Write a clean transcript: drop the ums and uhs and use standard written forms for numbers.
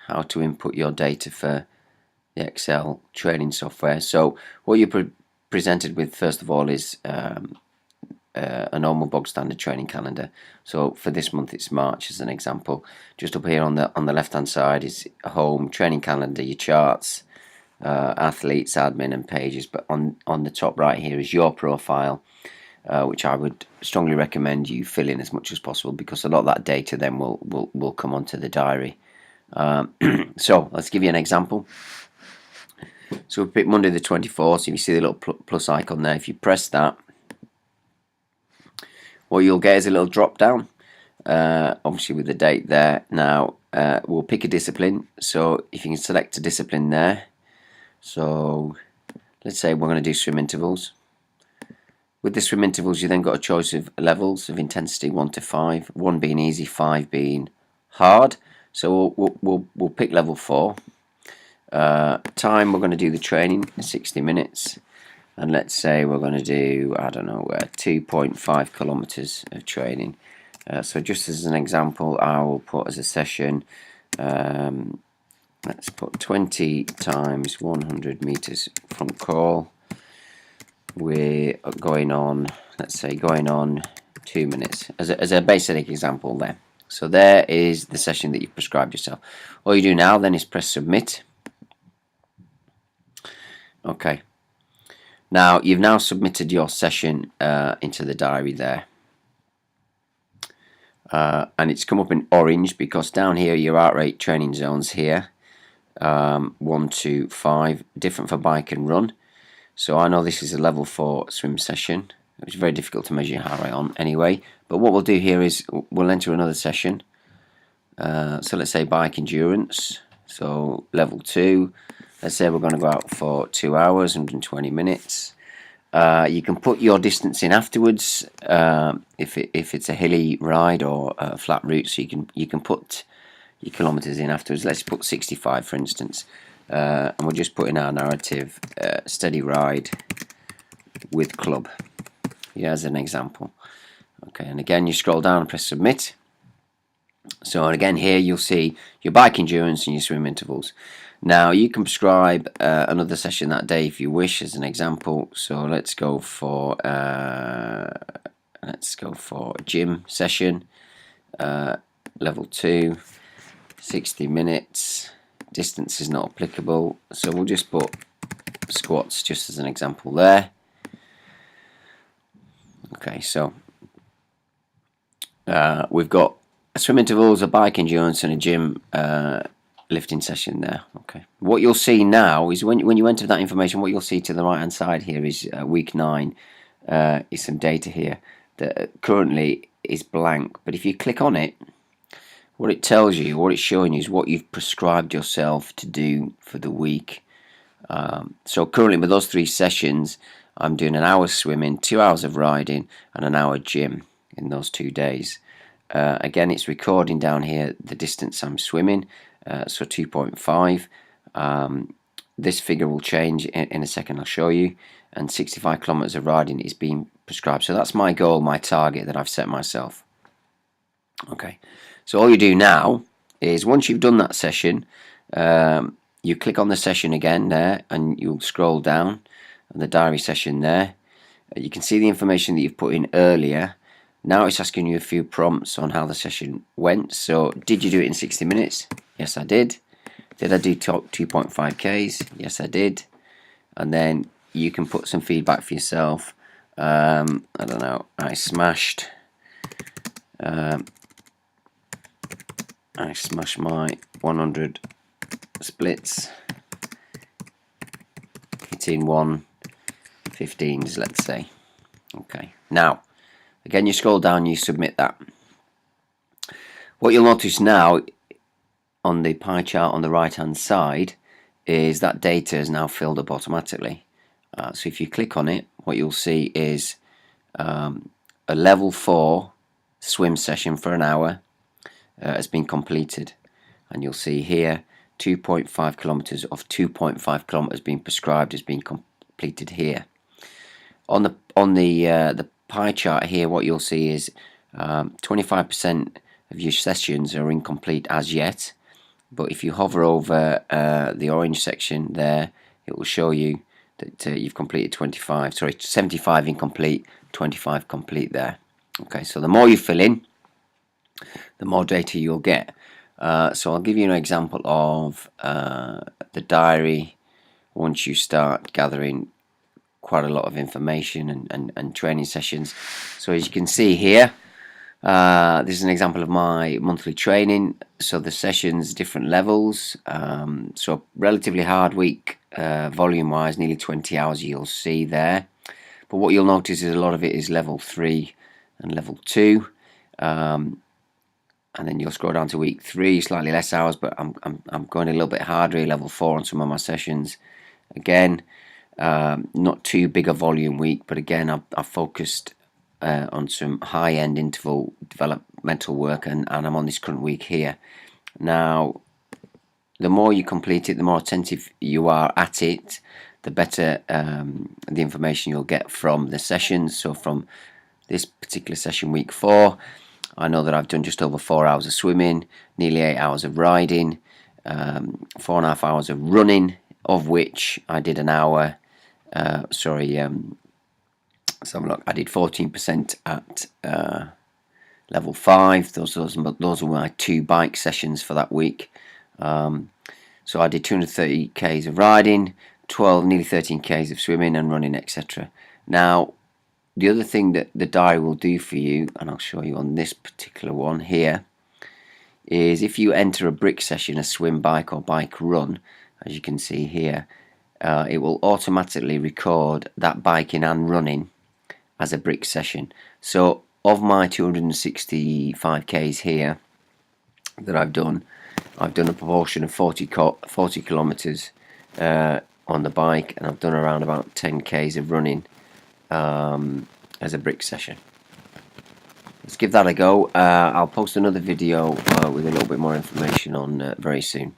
how to input your data for the Xhale training software. So what you're presented with first of all is a normal bog standard training calendar. So for this month it's March as an example. Just up here on the left hand side is a home training calendar, your charts, athletes, admin and pages, but on the top right here is your profile, which I would strongly recommend you fill in as much as possible, because a lot of that data then will come onto the diary. So let's give you an example. So we pick Monday the 24th. So if you see the little plus icon there, if you press that, what you'll get is a little drop down, obviously with the date there. Now we'll pick a discipline, so if you can select a discipline there, so let's say we're going to do swim intervals. With the swim intervals you then got a choice of levels of intensity, 1 to 5, 1 being easy, 5 being hard. So we'll pick level 4. Time, we're going to do the training 60 minutes, and let's say we're going to do, I don't know, 2.5 kilometers of training. So just as an example, I will put as a session, let's put 20 times 100 meters from call. We're going on, let's say going on 2 minutes as a basic example there. So there is the session that you've prescribed yourself. All you do now then is press submit. Okay, now you've now submitted your session into the diary there, and it's come up in orange because down here your heart rate training zones here, 1 to 5, different for bike and run. So I know this is a level 4 swim session, which is very difficult to measure your heart rate on anyway, but what we'll do here is we'll enter another session. So let's say bike endurance, so level 2. Let's say we're going to go out for 2 hours, 120 minutes. You can put your distance in afterwards if it's a hilly ride or a flat route. So you can put your kilometers in afterwards. Let's put 65 for instance, and we'll just put in our narrative, steady ride with club. Yeah, as an example. Okay, and again you scroll down and press submit. So and again here you'll see your bike endurance and your swim intervals. Now you can prescribe another session that day if you wish, as an example. So let's go for gym session, level 2, 60 minutes. Distance is not applicable, so we'll just put squats just as an example there. Okay, so we've got a swim intervals, a bike endurance, and a gym lifting session there. Okay, what you'll see now is when you enter that information, what you'll see to the right hand side here is week 9 is some data here that currently is blank, but if you click on it, what it tells you, what it's showing you, is what you've prescribed yourself to do for the week. So currently with those 3 sessions, I'm doing an hour swimming, 2 hours of riding, and an hour gym in those 2 days. Again, it's recording down here the distance I'm swimming, so 2.5. This figure will change in a second, I'll show you, and 65 kilometers of riding is being prescribed. So that's my goal, my target that I've set myself. Okay, so all you do now is once you've done that session, you click on the session again there, and you'll scroll down and the diary session there. You can see the information that you've put in earlier. Now it's asking you a few prompts on how the session went. So did you do it in 60 minutes? Yes, I did. Did I do 2.5Ks? Yes, I did. And then you can put some feedback for yourself. I don't know, I smashed my 100 splits, hitting 115s, let's say. Okay, now again you scroll down, you submit that. What you'll notice now on the pie chart on the right hand side is that data is now filled up automatically. So if you click on it, what you'll see is a level 4 swim session for an hour has been completed, and you'll see here 2.5 kilometers of 2.5 kilometers being prescribed has been completed here. On the pie chart here, what you'll see is 25% of your sessions are incomplete as yet. but if you hover over the orange section there, it will show you that you've completed 75 incomplete, 25 complete there. Okay, so the more you fill in, the more data you'll get. So I'll give you an example of the diary once you start gathering quite a lot of information and training sessions. So as you can see here, this is an example of my monthly training. So the sessions, different levels. So relatively hard week, volume wise, nearly 20 hours you'll see there. But what you'll notice is a lot of it is level 3 and level 2. And then you'll scroll down to week 3, slightly less hours, but I'm going a little bit harder, level 4 on some of my sessions. Again, not too big a volume week, but again, I've focused on some high-end interval developmental work, and I'm on this current week here. Now, the more you complete it, the more attentive you are at it, the better the information you'll get from the sessions. So from this particular session, week 4, I know that I've done just over 4 hours of swimming, nearly 8 hours of riding, 4.5 hours of running, of which I did an hour. Let's have a look. I did 14% at level 5. Those were my 2 bike sessions for that week. So I did 230 k's of riding, nearly 13 k's of swimming and running, etc. Now, the other thing that the diary will do for you, and I'll show you on this particular one here, is if you enter a brick session, a swim, bike or bike run, as you can see here, it will automatically record that biking and running as a brick session. So of my 265 k's here that I've done a proportion of 40 kilometers on the bike, and I've done around about 10 k's of running as a brick session. Let's give that a go. I'll post another video with a little bit more information on very soon.